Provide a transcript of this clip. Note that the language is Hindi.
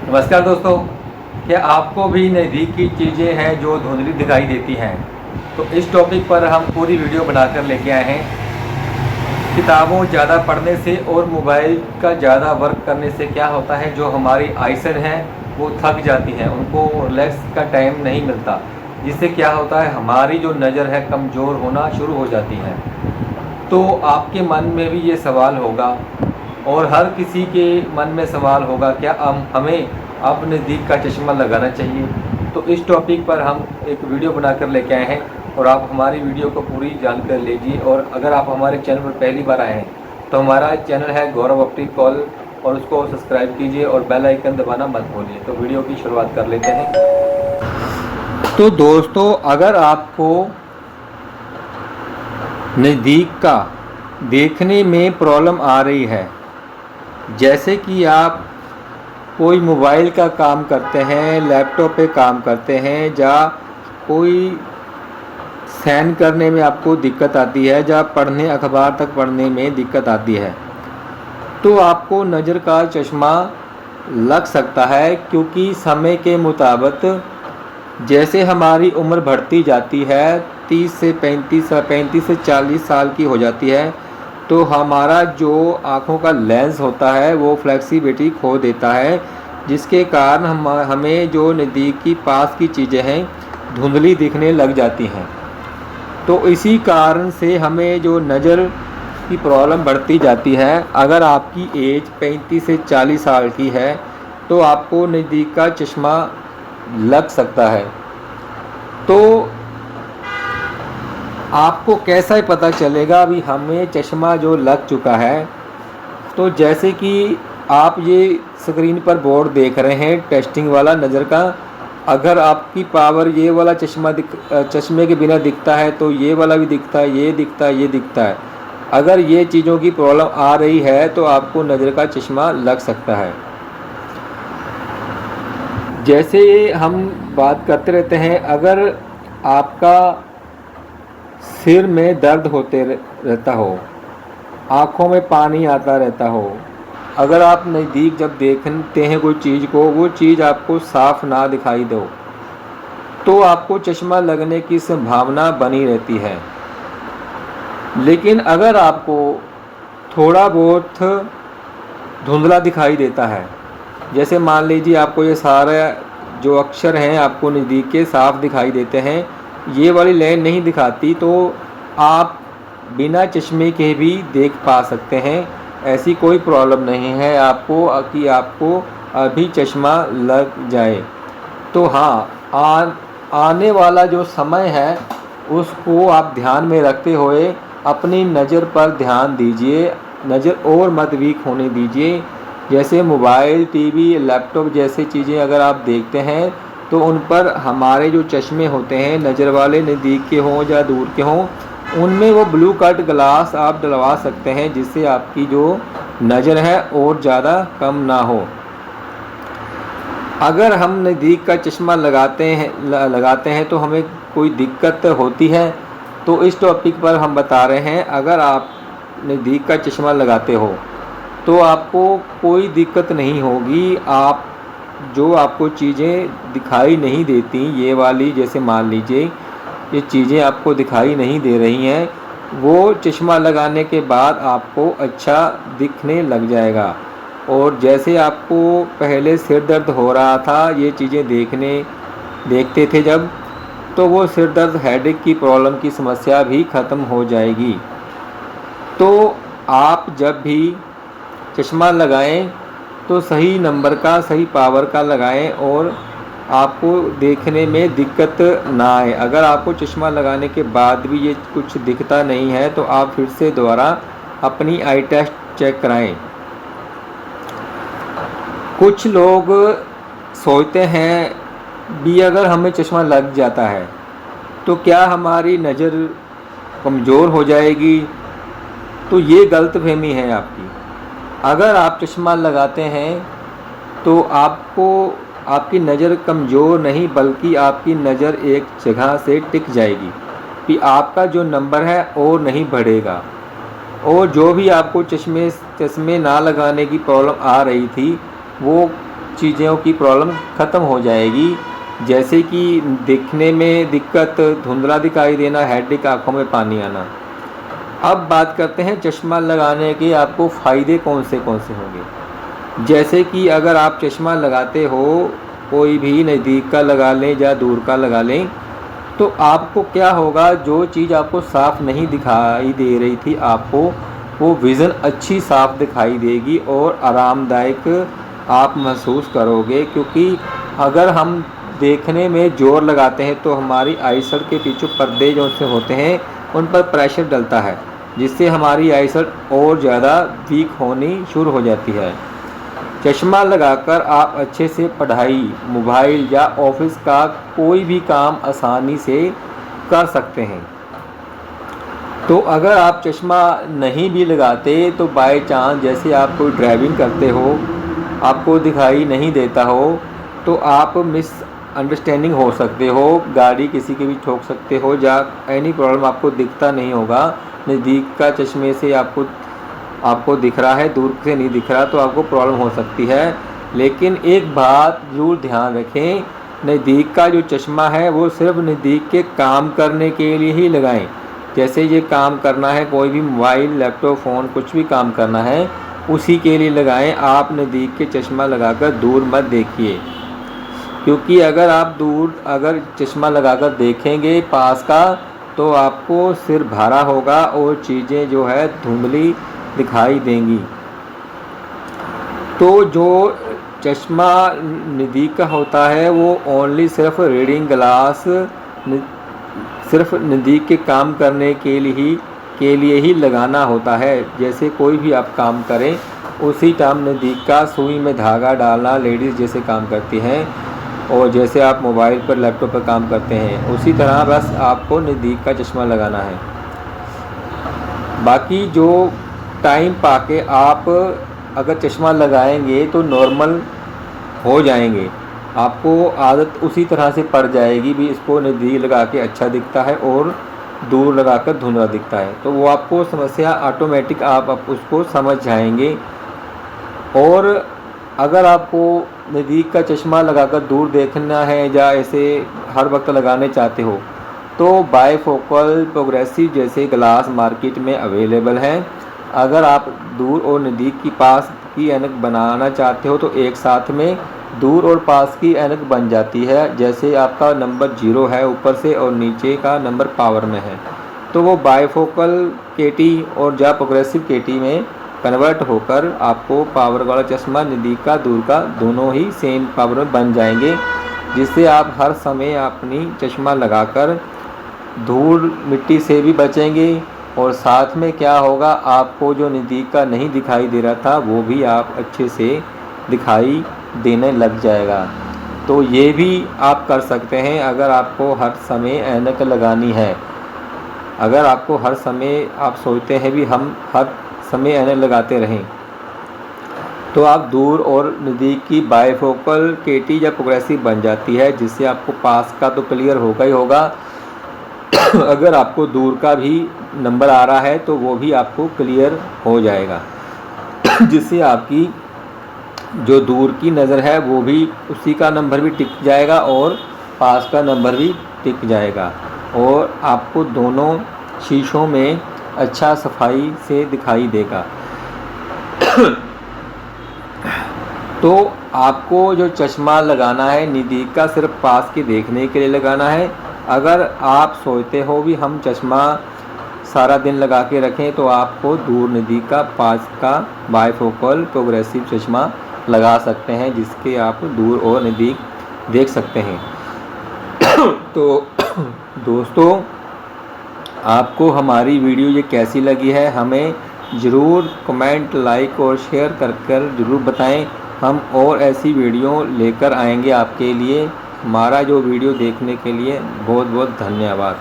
नमस्कार दोस्तों, क्या आपको भी नज़दीक की चीज़ें हैं जो धुंधली दिखाई देती हैं? तो इस टॉपिक पर हम पूरी वीडियो बनाकर लेके आए हैं। किताबों ज़्यादा पढ़ने से और मोबाइल का ज़्यादा वर्क करने से क्या होता है, जो हमारी आइसाइट हैं वो थक जाती हैं, उनको रिलैक्स का टाइम नहीं मिलता, जिससे क्या होता है हमारी जो नज़र है कमज़ोर होना शुरू हो जाती है। तो आपके मन में भी ये सवाल होगा और हर किसी के मन में सवाल होगा, क्या हमें अब नज़दीक का चश्मा लगाना चाहिए? तो इस टॉपिक पर हम एक वीडियो बनाकर लेके आए हैं और आप हमारी वीडियो को पूरी जानकारी लीजिए। और अगर आप हमारे चैनल पर पहली बार आए हैं तो हमारा चैनल है गौरव ऑप्टिक कॉल, और उसको सब्सक्राइब कीजिए और बेल आइकन दबाना मत भूलिए। तो वीडियो की शुरुआत कर लेते हैं। तो दोस्तों, अगर आपको नज़दीक का देखने में प्रॉब्लम आ रही है, जैसे कि आप कोई मोबाइल का काम करते हैं, लैपटॉप पे काम करते हैं, या कोई साइन करने में आपको दिक्कत आती है, या पढ़ने अखबार तक पढ़ने में दिक्कत आती है, तो आपको नज़र का चश्मा लग सकता है। क्योंकि समय के मुताबिक जैसे हमारी उम्र बढ़ती जाती है, 30 से 35 से 40 साल की हो जाती है, तो हमारा जो आँखों का लेंस होता है वो फ्लेक्सिबिलिटी खो देता है, जिसके कारण हमें जो नज़दीक की पास की चीज़ें हैं धुंधली दिखने लग जाती हैं। तो इसी कारण से हमें जो नज़र की प्रॉब्लम बढ़ती जाती है। अगर आपकी एज 35 से 40 साल की है तो आपको नज़दीक का चश्मा लग सकता है। तो आपको कैसा पता चलेगा अभी हमें चश्मा जो लग चुका है? तो जैसे कि आप ये स्क्रीन पर बोर्ड देख रहे हैं टेस्टिंग वाला नज़र का, अगर आपकी पावर ये वाला चश्मे के बिना दिखता है तो ये वाला भी दिखता है, ये दिखता है, ये दिखता है। अगर ये चीज़ों की प्रॉब्लम आ रही है तो आपको नज़र का चश्मा लग सकता है। जैसे हम बात करते रहते हैं, अगर आपका सिर में दर्द होते रहता हो, आँखों में पानी आता रहता हो, अगर आप नज़दीक जब देखते हैं कोई चीज़ को, वो चीज़ आपको साफ ना दिखाई दो, तो आपको चश्मा लगने की संभावना बनी रहती है। लेकिन अगर आपको थोड़ा बहुत धुंधला दिखाई देता है, जैसे मान लीजिए आपको ये सारे जो अक्षर हैं आपको नज़दीक के साफ दिखाई देते हैं, ये वाली लाइन नहीं दिखाती, तो आप बिना चश्मे के भी देख पा सकते हैं। ऐसी कोई प्रॉब्लम नहीं है आपको कि आपको अभी चश्मा लग जाए। तो हाँ, आने वाला जो समय है उसको आप ध्यान में रखते हुए अपनी नज़र पर ध्यान दीजिए, नज़र और मत वीक होने दीजिए। जैसे मोबाइल, टीवी, लैपटॉप जैसे चीज़ें अगर आप देखते हैं तो उन पर हमारे जो चश्मे होते हैं, नज़र वाले, नज़दीक के हों या दूर के हों, उनमें वो ब्लू कट ग्लास आप डलवा सकते हैं, जिससे आपकी जो नज़र है और ज़्यादा कम ना हो। अगर हम नज़दीक का चश्मा लगाते हैं तो हमें कोई दिक्कत होती है, तो इस टॉपिक पर हम बता रहे हैं। अगर आप नज़दीक का चश्मा लगाते हो तो आपको कोई दिक्कत नहीं होगी। आप जो आपको चीज़ें दिखाई नहीं देती, ये वाली, जैसे मान लीजिए ये चीज़ें आपको दिखाई नहीं दे रही हैं, वो चश्मा लगाने के बाद आपको अच्छा दिखने लग जाएगा। और जैसे आपको पहले सिर दर्द हो रहा था ये चीज़ें देखते थे जब, तो वो सिर दर्द, हेडेक की प्रॉब्लम की समस्या भी ख़त्म हो जाएगी। तो आप जब भी चश्मा लगाएं तो सही नंबर का, सही पावर का लगाएं और आपको देखने में दिक्कत ना आए। अगर आपको चश्मा लगाने के बाद भी ये कुछ दिखता नहीं है तो आप फिर से दोबारा अपनी आई टेस्ट चेक कराएं। कुछ लोग सोचते हैं भी अगर हमें चश्मा लग जाता है तो क्या हमारी नज़र कमज़ोर हो जाएगी? तो ये गलतफहमी है आपकी। अगर आप चश्मा लगाते हैं तो आपकी नज़र कमज़ोर नहीं, बल्कि आपकी नज़र एक जगह से टिक जाएगी कि आपका जो नंबर है और नहीं बढ़ेगा। और जो भी आपको चश्मे ना लगाने की प्रॉब्लम आ रही थी वो चीज़ों की प्रॉब्लम ख़त्म हो जाएगी, जैसे कि दिखने में दिक्कत, धुंधला दिखाई देना, हेडेक, आँखों में पानी आना। अब बात करते हैं चश्मा लगाने के आपको फ़ायदे कौन से होंगे। जैसे कि अगर आप चश्मा लगाते हो, कोई भी नज़दीक का लगा लें या दूर का लगा लें, तो आपको क्या होगा, जो चीज़ आपको साफ़ नहीं दिखाई दे रही थी आपको, वो विज़न अच्छी साफ़ दिखाई देगी और आरामदायक आप महसूस करोगे। क्योंकि अगर हम देखने में ज़ोर लगाते हैं तो हमारी आईसाइट के पीछे पर्दे जो से होते हैं उन पर प्रेशर डलता है, जिससे हमारी आईसाइट और ज़्यादा वीक होनी शुरू हो जाती है। चश्मा लगाकर आप अच्छे से पढ़ाई, मोबाइल या ऑफिस का कोई भी काम आसानी से कर सकते हैं। तो अगर आप चश्मा नहीं भी लगाते तो बाय चांस जैसे आप कोई ड्राइविंग करते हो, आपको दिखाई नहीं देता हो, तो आप मिस अंडरस्टैंडिंग हो सकते हो, गाड़ी किसी के भी ठोक सकते हो, या एनी प्रॉब्लम आपको दिखता नहीं होगा। नज़दीक का चश्मे से आपको दिख रहा है, दूर से नहीं दिख रहा, तो आपको प्रॉब्लम हो सकती है। लेकिन एक बात ज़रूर ध्यान रखें, नज़दीक का जो चश्मा है वो सिर्फ नज़दीक के काम करने के लिए ही लगाएं। जैसे ये काम करना है, कोई भी मोबाइल, लैपटॉप, फ़ोन कुछ भी काम करना है, उसी के लिए लगाएं। आप नज़दीक के चश्मा लगाकर दूर मत देखिए, क्योंकि अगर चश्मा लगाकर देखेंगे पास का, तो आपको सिर भारा होगा और चीज़ें जो है धुंधली दिखाई देंगी। तो जो चश्मा नज़दीक का होता है वो ओनली सिर्फ रीडिंग ग्लास, सिर्फ नज़दीक के काम करने के लिए ही लगाना होता है। जैसे कोई भी आप काम करें, उसी टाइम नज़दीक का सुई में धागा डालना लेडीज़ जैसे काम करती हैं, और जैसे आप मोबाइल पर, लैपटॉप पर काम करते हैं, उसी तरह बस आपको नज़दीक का चश्मा लगाना है। बाकी जो टाइम पाके आप अगर चश्मा लगाएंगे तो नॉर्मल हो जाएंगे, आपको आदत उसी तरह से पड़ जाएगी भी, इसको नज़दीक लगा के अच्छा दिखता है और दूर लगाकर धुंधला दिखता है, तो वो आपको समस्या ऑटोमेटिक आप उसको समझ जाएंगे। और अगर आपको नज़दीक का चश्मा लगाकर दूर देखना है या ऐसे हर वक्त लगाने चाहते हो, तो बायफोकल प्रोग्रेसिव जैसे ग्लास मार्केट में अवेलेबल हैं। अगर आप दूर और नज़दीक की पास की ऐनक बनाना चाहते हो तो एक साथ में दूर और पास की ऐनक बन जाती है। जैसे आपका नंबर 0 है ऊपर से और नीचे का नंबर पावर में है, तो वो बायफोकल केटी और या प्रोग्रेसिव केटी में कन्वर्ट होकर आपको पावर वाला चश्मा, नज़दीक का, दूर का, दोनों ही सेम पावर में बन जाएंगे, जिससे आप हर समय अपनी चश्मा लगाकर धूल मिट्टी से भी बचेंगे। और साथ में क्या होगा, आपको जो नज़दीक का नहीं दिखाई दे रहा था वो भी आप अच्छे से दिखाई देने लग जाएगा। तो ये भी आप कर सकते हैं अगर आपको हर समय ऐनक लगानी है। अगर आपको हर समय आप सोचते हैं भी हम हर समय ऐनक लगाते रहें, तो आप दूर और नज़दीक की बायफोकल केटी या प्रोग्रेसिव बन जाती है, जिससे आपको पास का तो क्लियर होगा ही होगा। अगर आपको दूर का भी नंबर आ रहा है तो वो भी आपको क्लियर हो जाएगा, जिससे आपकी जो दूर की नज़र है वो भी, उसी का नंबर भी टिक जाएगा और पास का नंबर भी टिक जाएगा, और आपको दोनों शीशों में अच्छा सफाई से दिखाई देगा। तो आपको जो चश्मा लगाना है नज़दीक का सिर्फ पास के देखने के लिए लगाना है। अगर आप सोचते हो भी हम चश्मा सारा दिन लगा के रखें, तो आपको दूर नज़दीक का, पास का बायफोकल प्रोग्रेसिव चश्मा लगा सकते हैं, जिसके आप दूर और नज़दीक देख सकते हैं। तो दोस्तों, आपको हमारी वीडियो ये कैसी लगी है हमें ज़रूर कमेंट, लाइक और शेयर कर ज़रूर बताएं। हम और ऐसी वीडियो लेकर आएंगे आपके लिए। हमारा जो वीडियो देखने के लिए बहुत बहुत धन्यवाद।